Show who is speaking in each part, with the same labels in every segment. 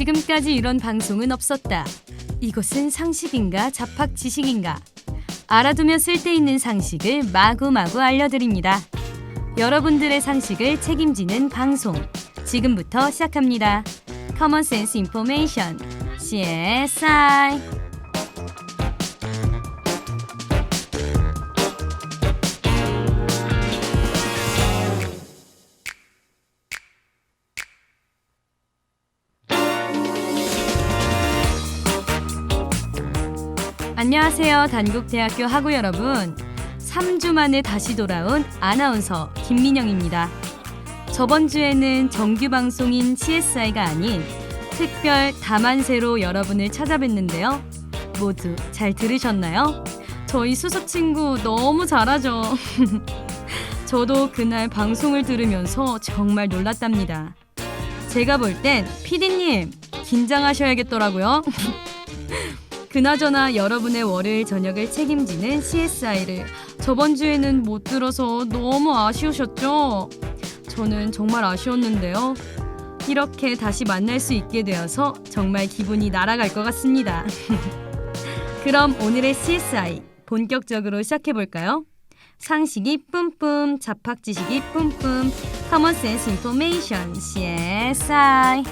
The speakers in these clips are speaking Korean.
Speaker 1: 지금까지 이런 방송은 없었다. 이것은 상식인가 잡학지식인가? 알아두면 쓸데있는 상식을 마구마구 알려드립니다. 여러분들의 상식을 책임지는 방송 지금부터 시작합니다. Common Sense Information CSI. 안녕하세요. 단국대학교 학우 여러분. 3주 만에 다시 돌아온 아나운서 김민영입니다. 저번 주에는 정규 방송인 CSI가 아닌 특별 다만세로 여러분을 찾아뵀는데요. 모두 잘 들으셨나요? 저희 수석 친구 너무 잘하죠. 저도 그날 방송을 들으면서 정말 놀랐답니다. 제가 볼 땐 PD님 긴장하셔야겠더라고요. 그나저나 여러분의 월요일 저녁을 책임지는 CSI를 저번 주에는 못 들어서 너무 아쉬우셨죠? 저는 정말 아쉬웠는데요. 이렇게 다시 만날 수 있게 되어서 정말 기분이 날아갈 것 같습니다. 그럼 오늘의 CSI 본격적으로 시작해볼까요? 상식이 뿜뿜, 잡학지식이 뿜뿜, Common Sense Information CSI.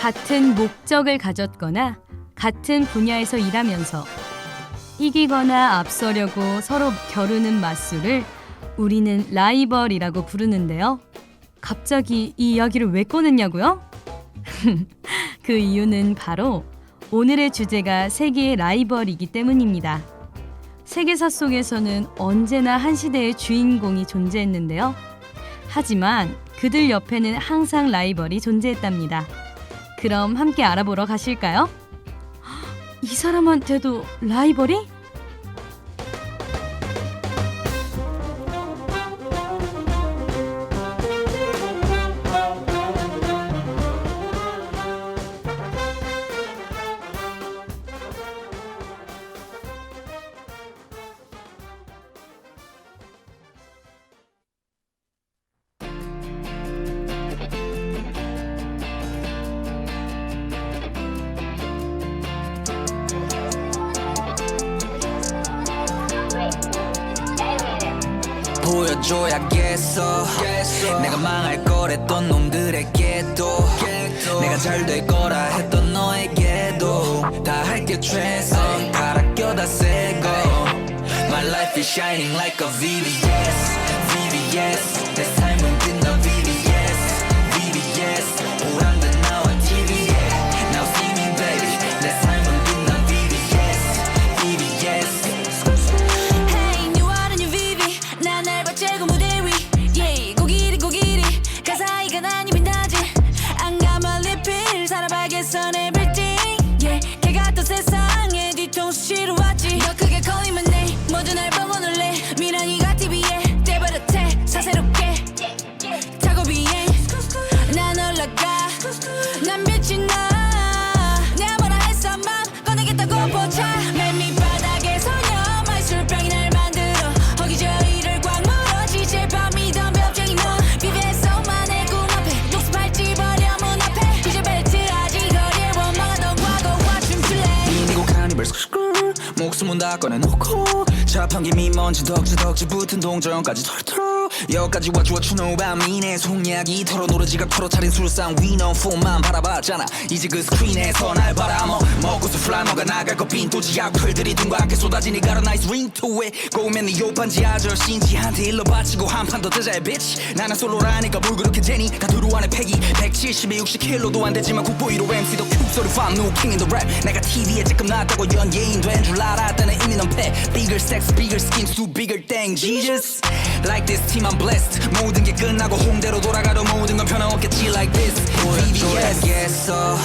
Speaker 1: 같은 목적을 가졌거나 같은 분야에서 일하면서 이기거나 앞서려고 서로 겨루는 맞수를 우리는 라이벌이라고 부르는데요. 갑자기 이 이야기를 왜 꺼냈냐고요? 그 이유는 바로 오늘의 주제가 세계의 라이벌이기 때문입니다. 세계사 속에서는 언제나 한 시대의 주인공이 존재했는데요. 하지만 그들 옆에는 항상 라이벌이 존재했답니다. 그럼 함께 알아보러 가실까요? 이 사람한테도 라이벌이?
Speaker 2: 보여줘야겠어. 내가 망할 거랬던 놈들에게도 내가 잘 될 거라 했던 너에게도 다 할게 최선 갈아 껴다 새고 My life is shining like a VVS VVS 내 삶은 빛나 VVS VVS 보란듯 나와 TV에 Now see me baby 내 삶은 빛나 VVS VVS
Speaker 3: Hey new one new VV 나날 받채고 무대 위 Yeah 고기리 가사이가 난 입이 나지 안 감아 리필 살아봐겠어 내 빌딩 Yeah 걔가 또 세상에 뒤통수 치러 왔지 더 크게 걸리면 내 모두 날 보고 놀래 미란이가 TV에 떼버렸대 사세롭게 타고 비행 난 올라가 난 빛이 나 내가 뭐라 했어 맘 꺼내겠다고 보자 맨 밑바닥에 소녀 마술병이 날 만들어 허기저희를 꽉 물어 지체밤이 덤벼쟁이 너 BBS만의 꿈 앞에 독습할지 버려 문 앞에 DJ 벨트 아직 거리에 원망하던 과거와 춤출래
Speaker 2: 미니고 카니발 목숨은 다 꺼내놓고 자판기 미먼지 덕지 붙은 동전까지 털털 여기까지 와주어 추노 밤이네 속약이 털어노른 지갑 털어차린 술상 위너 폰만 바라봤잖아 이제 그 스크린에서 날 바라먹 먹고서 플라머가 나갈 거 빈도지 악플들이 등과 함께 쏟아지니 got a nice ring to it 고우면 네 요반지 아저씨인지한테 일러 바치고 한 판 더 뜨자 bitch 나는 솔로라니까 뭘 그렇게 재니 가두루 안에 패기 170에 60킬로도 안 되지만 국보 1호 MC도 큐소리 fan new king in the rap 내가 TV에 찔끔 나왔다고 연예인 된 줄 알았다는 이미 넌 패 bigger sex bigger skin too bigger thing Jesus like this team I'm I'm blessed 모든 게 끝나고 홍대로 돌아가도 모든 건 변함없겠지 like this 보여줘야겠어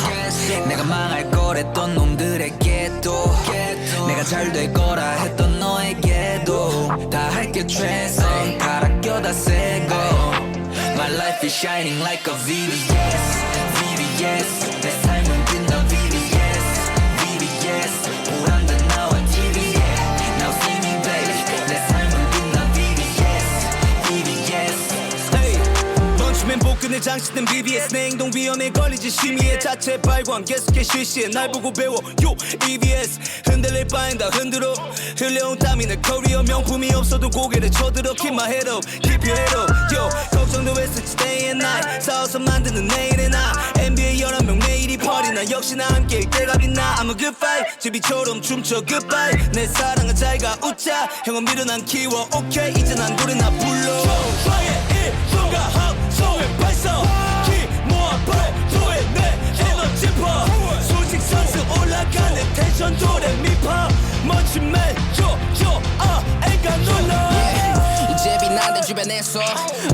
Speaker 2: 내가 망할 거랬던 놈들에게도 내가 잘 될 거라 했던 너에게도 다 할게 최선 갈아 껴다 새고 My life is shining like a VVS VVS 내 삶은 빛나 VVS VVS 보란다 나와 TV에 Now see me baby 내 삶은 빛나 VVS VVS
Speaker 4: Hey, 멈추면 복근에 장식된 BBS 내 행동 위험에 걸리지 심의에 자체 발광 계속해 실시해 날 보고 배워 요 EBS 흔들릴 바엔 다 흔들어 흘려온 땀이 내 커리어 명품이 없어도 고개를 쳐들어 Keep my head up, keep your head up Yo, 걱정도 했었지 day and night 싸워서 만드는 내일의 나 NBA 11명 내일이 party 나 역시나 함께일 때가 빛나 I'm a good fight 제비처럼 춤춰 goodbye 내 사랑은 잘가 웃자 형은 미련한 키워 오케이 이제 난 노래나 불러 저의 일성과 합성을 발성 키 모아 발도에 내 에너지 파 수직 선수 올라가는 텐션 도레미파 멋진 맨줘 애가 놀라
Speaker 5: 이제 빛난 내 주변에서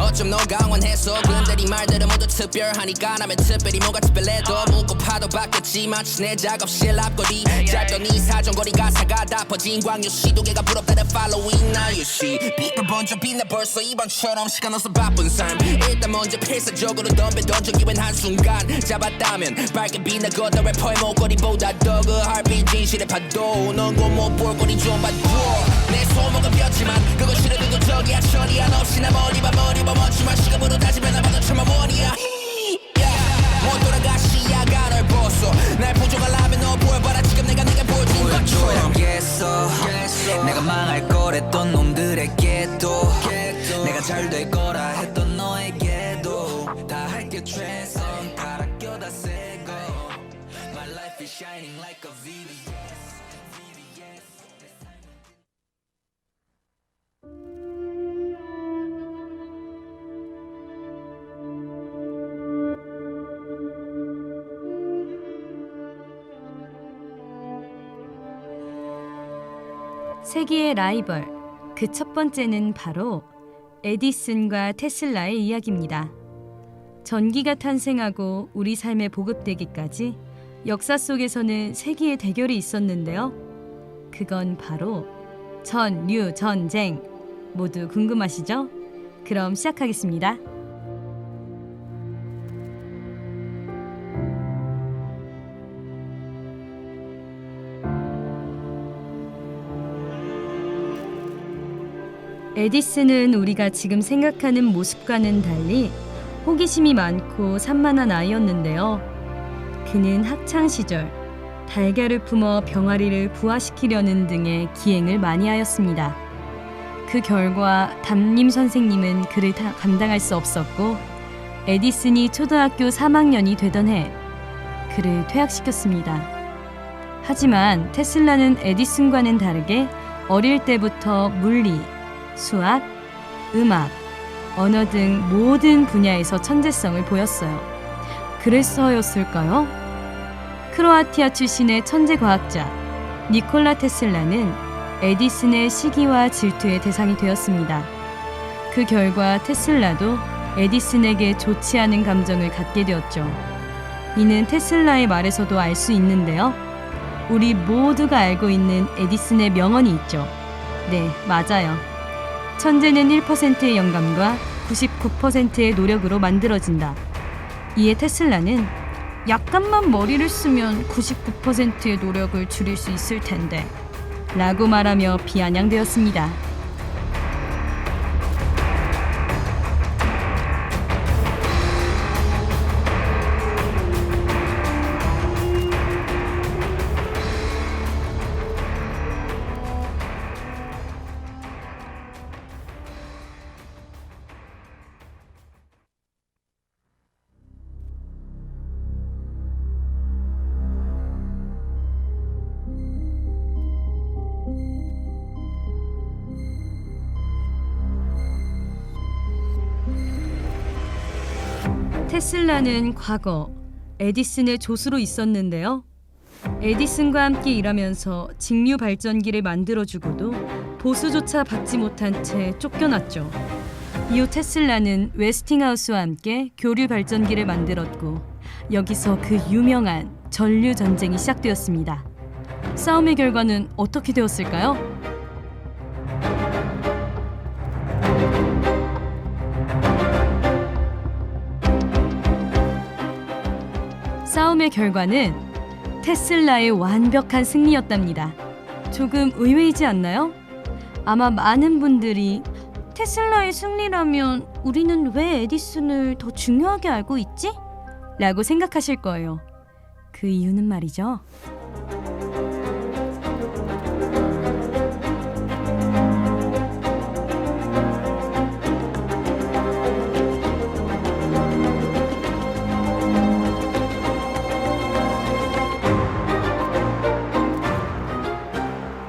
Speaker 5: 어쩜 너 강원해서 근데 네 말들은 모두 특별하니까 나면 특별히 뭔가 특별해도 묻고 파도 바뀌었지만 내 작업실 앞거리 짧던 이 사정거리 가사가 다 퍼진 광역시 두개가 부럽다는 following now you see 빛을 번쩍 빛나 벌써 이번처럼 시간 없어 바쁜 삶 일단 먼저 필사적으로 덤벼 기회는 한순간 잡았다면 밝게 빛나거든 래퍼의 목걸이보다 더 그 heartbeat 진실의 파도 넌 곧 못 볼 거리 좀 봐도 내 손목은 폈지만 그거 싫어도 저기야 처리야 없이 나 머리 봐 멈추마 시간으로 다시면 나봐도 참아 머리야 못 돌아가 시야가 널 벗어 날 부족하려면 너 보여봐라 지금 내가 보여준 것처럼
Speaker 2: 보여줘야겠어 내가 망할 거랬던 놈들에게도 내가 잘 될 거라 했던 너에게도 다 할게 최선 갈아 껴다 새고 My life is shining like a VVS
Speaker 1: 세기의 라이벌, 그 첫 번째는 바로 에디슨과 테슬라의 이야기입니다. 전기가 탄생하고 우리 삶에 보급되기까지 역사 속에서는 세기의 대결이 있었는데요. 그건 바로 전류 전쟁. 모두 궁금하시죠? 그럼 시작하겠습니다. 에디슨은 우리가 지금 생각하는 모습과는 달리 호기심이 많고 산만한 아이였는데요. 그는 학창시절 달걀을 품어 병아리를 부화시키려는 등의 기행을 많이 하였습니다. 그 결과 담임 선생님은 그를 감당할 수 없었고 에디슨이 초등학교 3학년이 되던 해 그를 퇴학시켰습니다. 하지만 테슬라는 에디슨과는 다르게 어릴 때부터 물리, 수학, 음악, 언어 등 모든 분야에서 천재성을 보였어요. 그래서였을까요? 크로아티아 출신의 천재 과학자 니콜라 테슬라는 에디슨의 시기와 질투의 대상이 되었습니다. 그 결과 테슬라도 에디슨에게 좋지 않은 감정을 갖게 되었죠. 이는 테슬라의 말에서도 알 수 있는데요. 우리 모두가 알고 있는 에디슨의 명언이 있죠. 네, 맞아요. 천재는 1%의 영감과 99%의 노력으로 만들어진다. 이에 테슬라는 약간만 머리를 쓰면 99%의 노력을 줄일 수 있을 텐데 라고 말하며 비아냥되었습니다. 테슬라는 과거 에디슨의 조수로 있었는데요. 에디슨과 함께 일하면서 직류 발전기를 만들어주고도 보수조차 받지 못한 채 쫓겨났죠. 이후 테슬라는 웨스팅하우스와 함께 교류 발전기를 만들었고 여기서 그 유명한 전류 전쟁이 시작되었습니다. 싸움의 결과는 어떻게 되었을까요? 싸움의 결과는 테슬라의 완벽한 승리였답니다. 조금 의외이지 않나요? 아마 많은 분들이 테슬라의 승리라면 우리는 왜 에디슨을 더 중요하게 알고 있지? 라고 생각하실 거예요. 그 이유는 말이죠.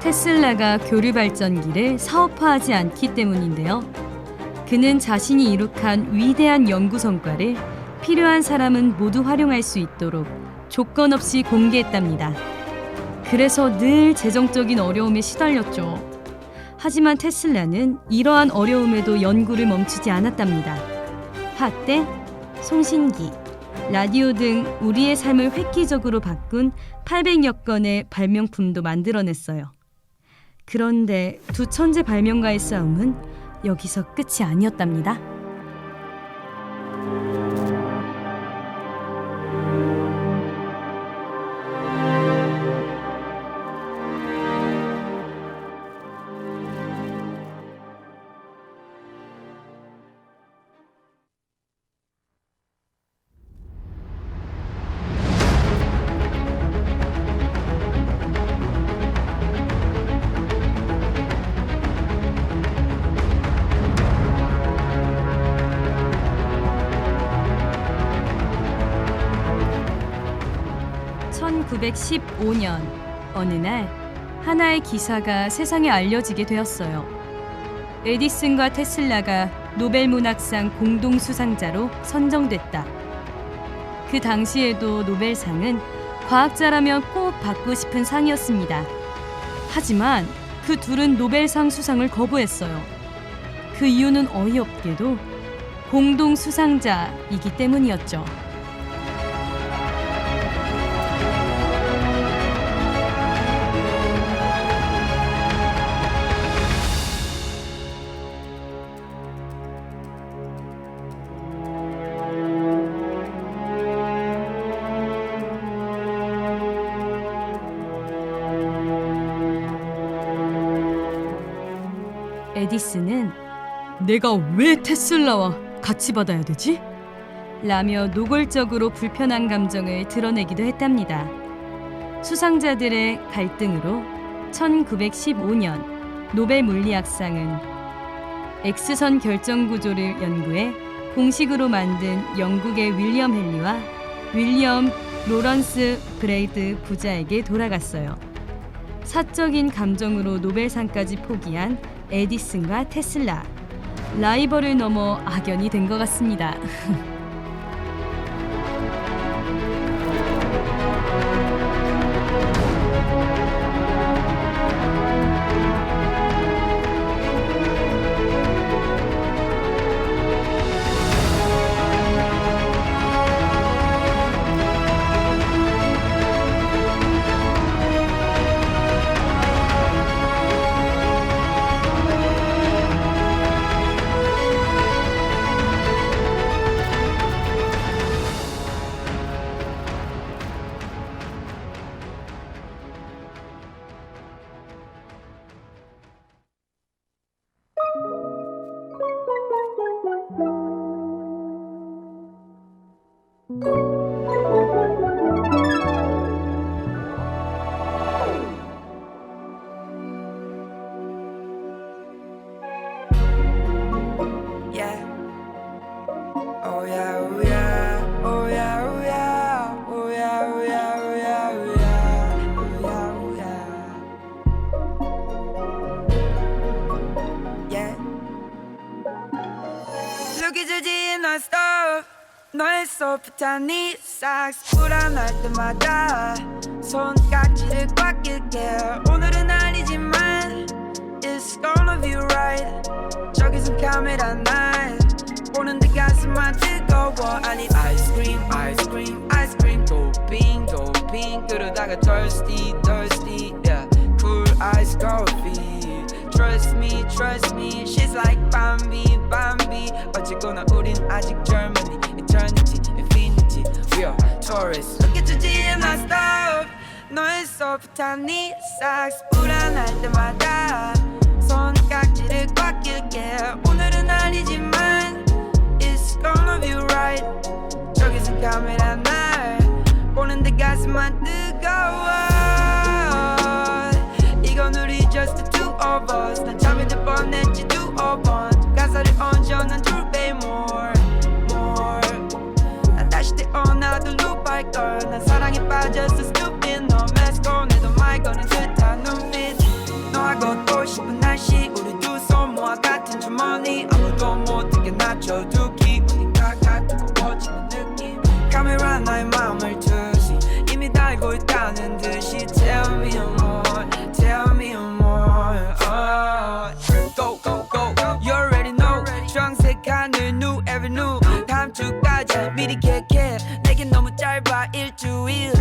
Speaker 1: 테슬라가 교류 발전기를 사업화하지 않기 때문인데요. 그는 자신이 이룩한 위대한 연구 성과를 필요한 사람은 모두 활용할 수 있도록 조건 없이 공개했답니다. 그래서 늘 재정적인 어려움에 시달렸죠. 하지만 테슬라는 이러한 어려움에도 연구를 멈추지 않았답니다. 화대, 송신기, 라디오 등 우리의 삶을 획기적으로 바꾼 800여 건의 발명품도 만들어냈어요. 그런데 두 천재 발명가의 싸움은 여기서 끝이 아니었답니다. (1915년) 어느 날 하나의 기사가 세상에 알려지게 되었어요. 에디슨과 테슬라가 노벨문학상 공동 수상자로 선정됐다. 그 당시에도 노벨상은 과학자라면 꼭 받고 싶은 상이었습니다. 하지만 그 둘은 노벨상 수상을 거부했어요. 그 이유는 어이없게도 공동 수상자이기 때문이었죠. 에디슨은 내가 왜 테슬라와 같이 받아야 되지? 라며 노골적으로 불편한 감정을 드러내기도 했답니다. 수상자들의 갈등으로 1915년 노벨 물리학상은 X선 결정 구조를 연구해 공식으로 만든 영국의 윌리엄 헨리와 윌리엄 로런스 브레이드 부자에게 돌아갔어요. 사적인 감정으로 노벨상까지 포기한 에디슨과 테슬라, 라이벌을 넘어 악연이 된 것 같습니다.
Speaker 6: 너의 소프트한 네 삭스 불안할 때마다 손깍지를 꽉 낄게 오늘은 아니지만 It's gonna be right 저기선 카메라 날 가슴만 뜨거워 I need ice cream ice cream ice cream 도핑 그러다가 thirsty thirsty yeah cool ice coffee trust me she's like Bambi 어쨌거나 우린 아직 젊은이 eternity infinity we are tourists Look at your G and I stop 너의 소프트한 네 socks 불안할 때마다 손깍지를 꽉 낄게 오늘은 아니지만 It's gonna be right 저기서 카메라 날 보는데 가슴만 뜨거워 이건 우리 just the two of us 난 잠이 들 뻔했지 두 번 가사를 얹어 난 2배 more 난 다시 태어나도 loop할걸 난 사랑에 빠졌어 stupid 너 메스꺼내도 말거는 듯한 눈빛 너하고 또 싶은 날씨 우리 두 손 모아 같은 주머니 아무도 못하게 낮춰두기 어딘가 가까워지는 느낌 카메라 나의 마음을 투시 이미 다 알고 있다는 듯이 Tell me more Go You already know 주황색 하늘 New Avenue 다음 주까지 미리 계획해 내겐 너무 짧아 일주일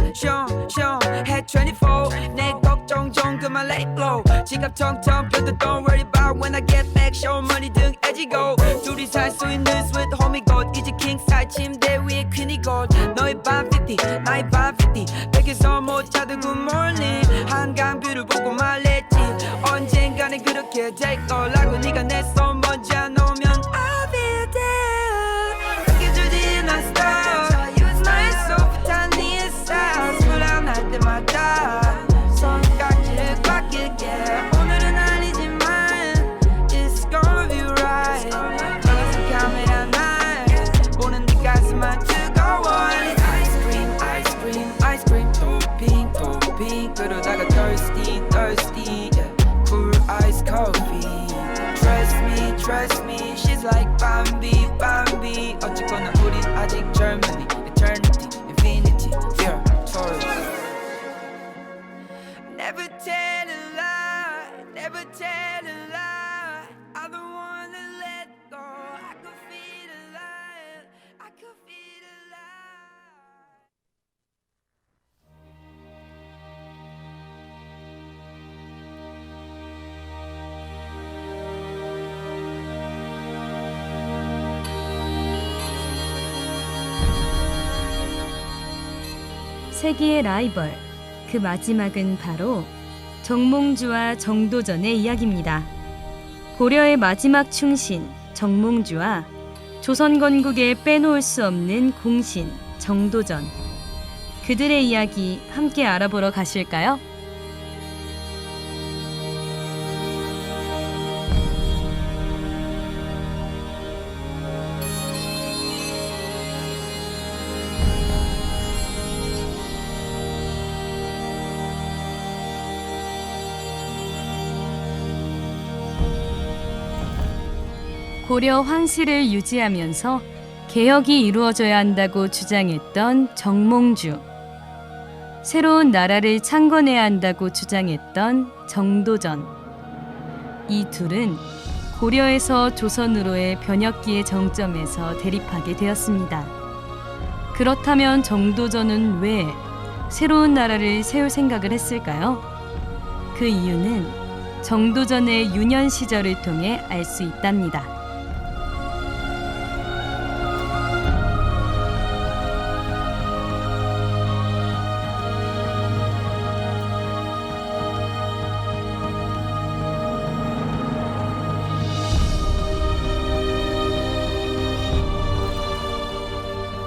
Speaker 6: 해 24 내 걱정 좀 그만 let it blow 지갑 텅텅 펴도 don't worry about when I get back show money 등 애지고 둘이 살 수 있는 sweet homie 곧 이제 king size 침대 위에 퀸이 곧 너의 밤 50 나의 밤 50 백에서 못 자도 good morning 한강 뷰를 보고 말했지 언젠가는 그렇게 될 거라고 네가 내 손 먼저 놓으면 I'll be there 느껴주지 난 stop 나의 소프트한 네 sauce 불안할 때마다 손깍지를 꽉 낄게 오늘은 아니지만 It's gonna be right 저기서 카메라 날 보는 네 가슴만 뜨거워 I need ice cream 도핑 그러다가 thirsty yeah cool ice coffee trust me she's like Bambi 어쨌거나 우린 아직 젊은이 eternity infinity we are tourists Never tell a lie I don't wanna let go I could feel alive
Speaker 1: 세기의 라이벌 그 마지막은 바로 정몽주와 정도전의 이야기입니다. 고려의 마지막 충신 정몽주와 조선 건국에 빼놓을 수 없는 공신 정도전 그들의 이야기 함께 알아보러 가실까요? 고려 황실을 유지하면서 개혁이 이루어져야 한다고 주장했던 정몽주, 새로운 나라를 창건해야 한다고 주장했던 정도전. 이 둘은 고려에서 조선으로의 변혁기의 정점에서 대립하게 되었습니다. 그렇다면 정도전은 왜 새로운 나라를 세울 생각을 했을까요? 그 이유는 정도전의 유년 시절을 통해 알 수 있답니다.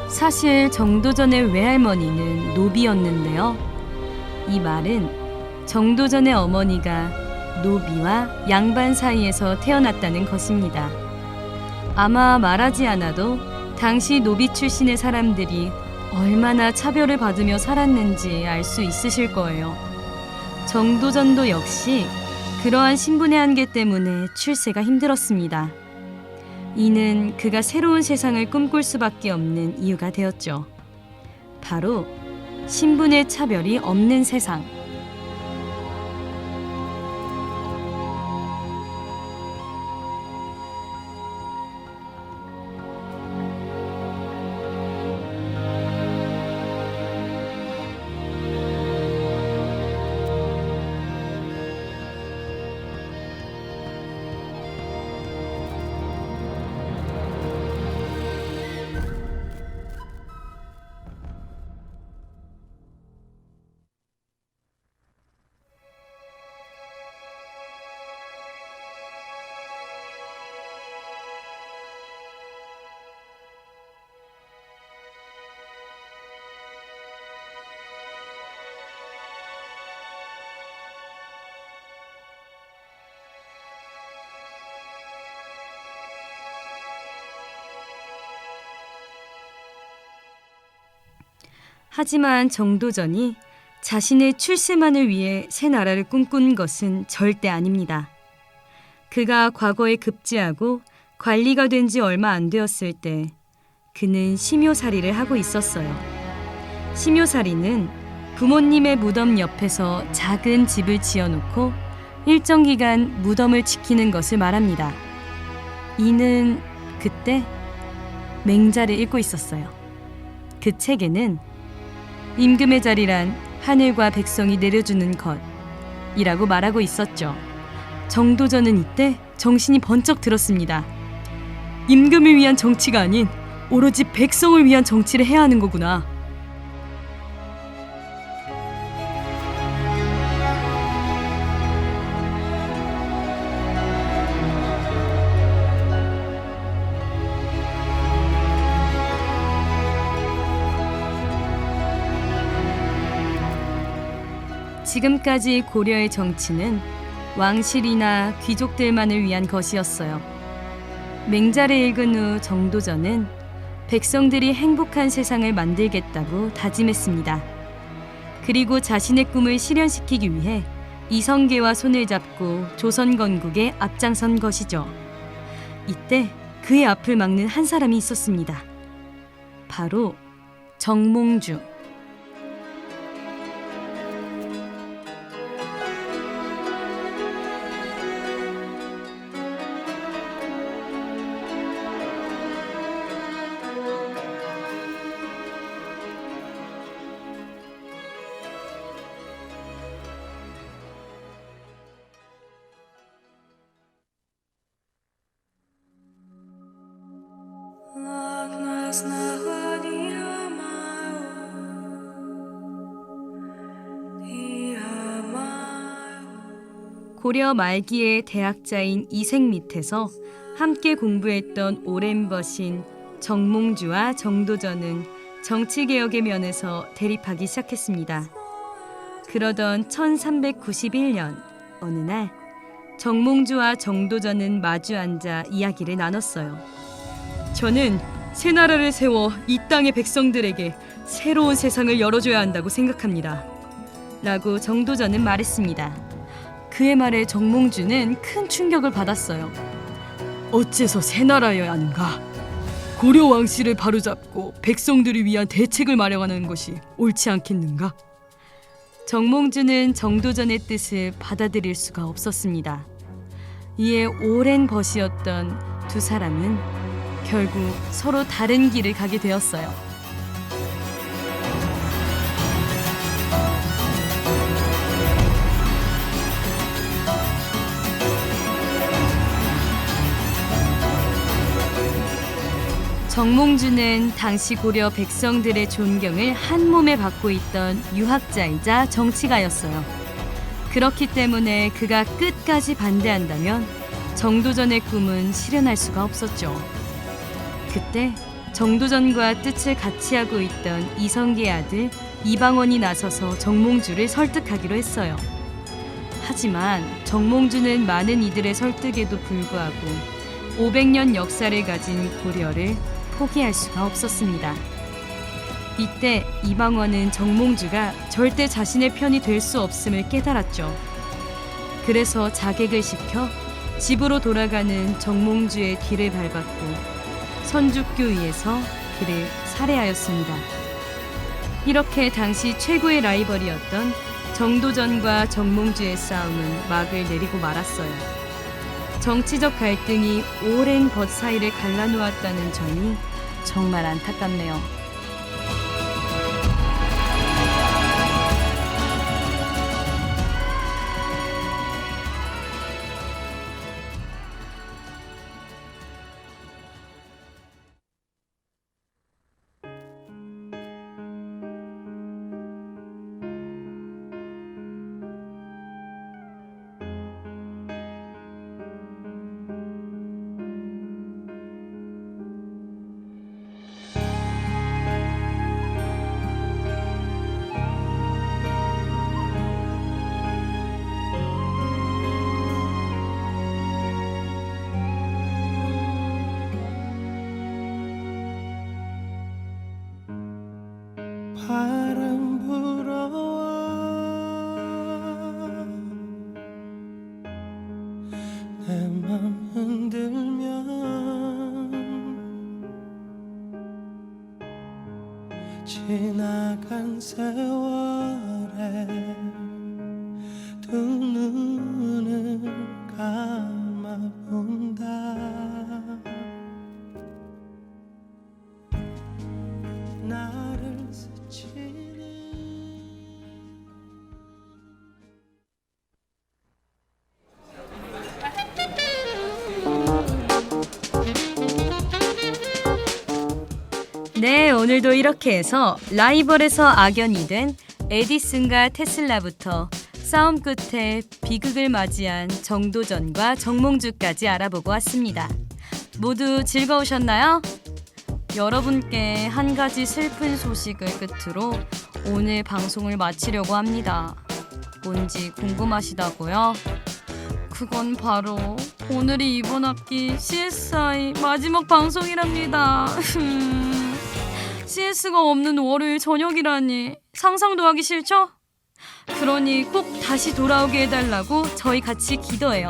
Speaker 1: 사실 정도전의 외할머니는 노비였는데요. 이 말은 정도전의 어머니가 노비와 양반 사이에서 태어났다는 것입니다. 아마 말하지 않아도 당시 노비 출신의 사람들이 얼마나 차별을 받으며 살았는지 알 수 있으실 거예요. 정도전도 역시 그러한 신분의 한계 때문에 출세가 힘들었습니다. 이는 그가 새로운 세상을 꿈꿀 수밖에 없는 이유가 되었죠. 바로 신분의 차별이 없는 세상. 하지만 정도전이 자신의 출세만을 위해 새 나라를 꿈꾼 것은 절대 아닙니다. 그가 과거에 급제하고 관리가 된 지 얼마 안 되었을 때 그는 심요살이를 하고 있었어요. 심요살이는 부모님의 무덤 옆에서 작은 집을 지어놓고 일정 기간 무덤을 지키는 것을 말합니다. 이는 그때 맹자를 읽고 있었어요. 그 책에는 임금의 자리란 하늘과 백성이 내려주는 것이라고 말하고 있었죠. 정도전은 이때 정신이 번쩍 들었습니다. 임금을 위한 정치가 아닌 오로지 백성을 위한 정치를 해야 하는 거구나. 지금까지 고려의 정치는 왕실이나 귀족들만을 위한 것이었어요. 맹자를 읽은 후 정도전은 백성들이 행복한 세상을 만들겠다고 다짐했습니다. 그리고 자신의 꿈을 실현시키기 위해 이성계와 손을 잡고 조선 건국에 앞장선 것이죠. 이때 그의 앞을 막는 한 사람이 있었습니다. 바로 정몽주. 고려 말기의 대학자인 이색 밑에서 함께 공부했던 오랜 벗인 정몽주와 정도전은 정치개혁의 면에서 대립하기 시작했습니다. 그러던 1391년 어느 날 정몽주와 정도전은 마주 앉아 이야기를 나눴어요. 저는 새 나라를 세워 이 땅의 백성들에게 새로운 세상을 열어줘야 한다고 생각합니다. 라고 정도전은 말했습니다. 그의 말에 정몽주는 큰 충격을 받았어요. 어째서 새 나라여야 하는가? 고려 왕실을 바로잡고 백성들을 위한 대책을 마련하는 것이 옳지 않겠는가? 정몽주는 정도전의 뜻을 받아들일 수가 없었습니다. 이에 오랜 벗이었던 두 사람은 결국 서로 다른 길을 가게 되었어요. 정몽주는 당시 고려 백성들의 존경을 한 몸에 받고 있던 유학자이자 정치가였어요. 그렇기 때문에 그가 끝까지 반대한다면 정도전의 꿈은 실현할 수가 없었죠. 그때 정도전과 뜻을 같이 하고 있던 이성계의 아들 이방원이 나서서 정몽주를 설득하기로 했어요. 하지만 정몽주는 많은 이들의 설득에도 불구하고 500년 역사를 가진 고려를 포기할 수가 없었습니다. 이때 이방원은 정몽주가 절대 자신의 편이 될 수 없음을 깨달았죠. 그래서 자객을 시켜 집으로 돌아가는 정몽주의 뒤를 밟았고 선죽교위에서 그를 살해하였습니다. 이렇게 당시 최고의 라이벌이었던 정도전과 정몽주의 싸움은 막을 내리고 말았어요. 정치적 갈등이 오랜 벗 사이를 갈라놓았다는 점이 정말 안타깝네요.
Speaker 7: 바람 불어와 내 맘 흔들면 지나간 세월에 두 눈을 감아본다 나를 스치는
Speaker 1: 네, 오늘도 이렇게 해서 라이벌에서 악연이 된 에디슨과 테슬라부터 싸움 끝에 비극을 맞이한 정도전과 정몽주까지 알아보고 왔습니다. 모두 즐거우셨나요? 여러분께 한 가지 슬픈 소식을 끝으로 오늘 방송을 마치려고 합니다. 뭔지 궁금하시다고요? 그건 바로 오늘이 이번 학기 CSI 마지막 방송이랍니다. CS가 없는 월요일 저녁이라니 상상도 하기 싫죠? 그러니 꼭 다시 돌아오게 해달라고 저희 같이 기도해요.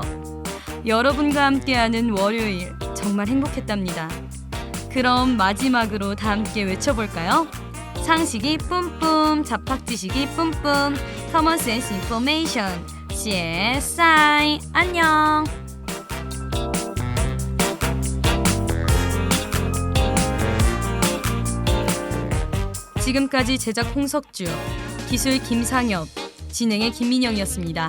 Speaker 1: 여러분과 함께하는 월요일 정말 행복했답니다. 그럼 마지막으로 다 함께 외쳐볼까요? 상식이 뿜뿜, 잡학지식이 뿜뿜, 커먼센스 인포메이션, CSI 안녕! 지금까지 제작 홍석주, 기술 김상엽, 진행의 김민영이었습니다.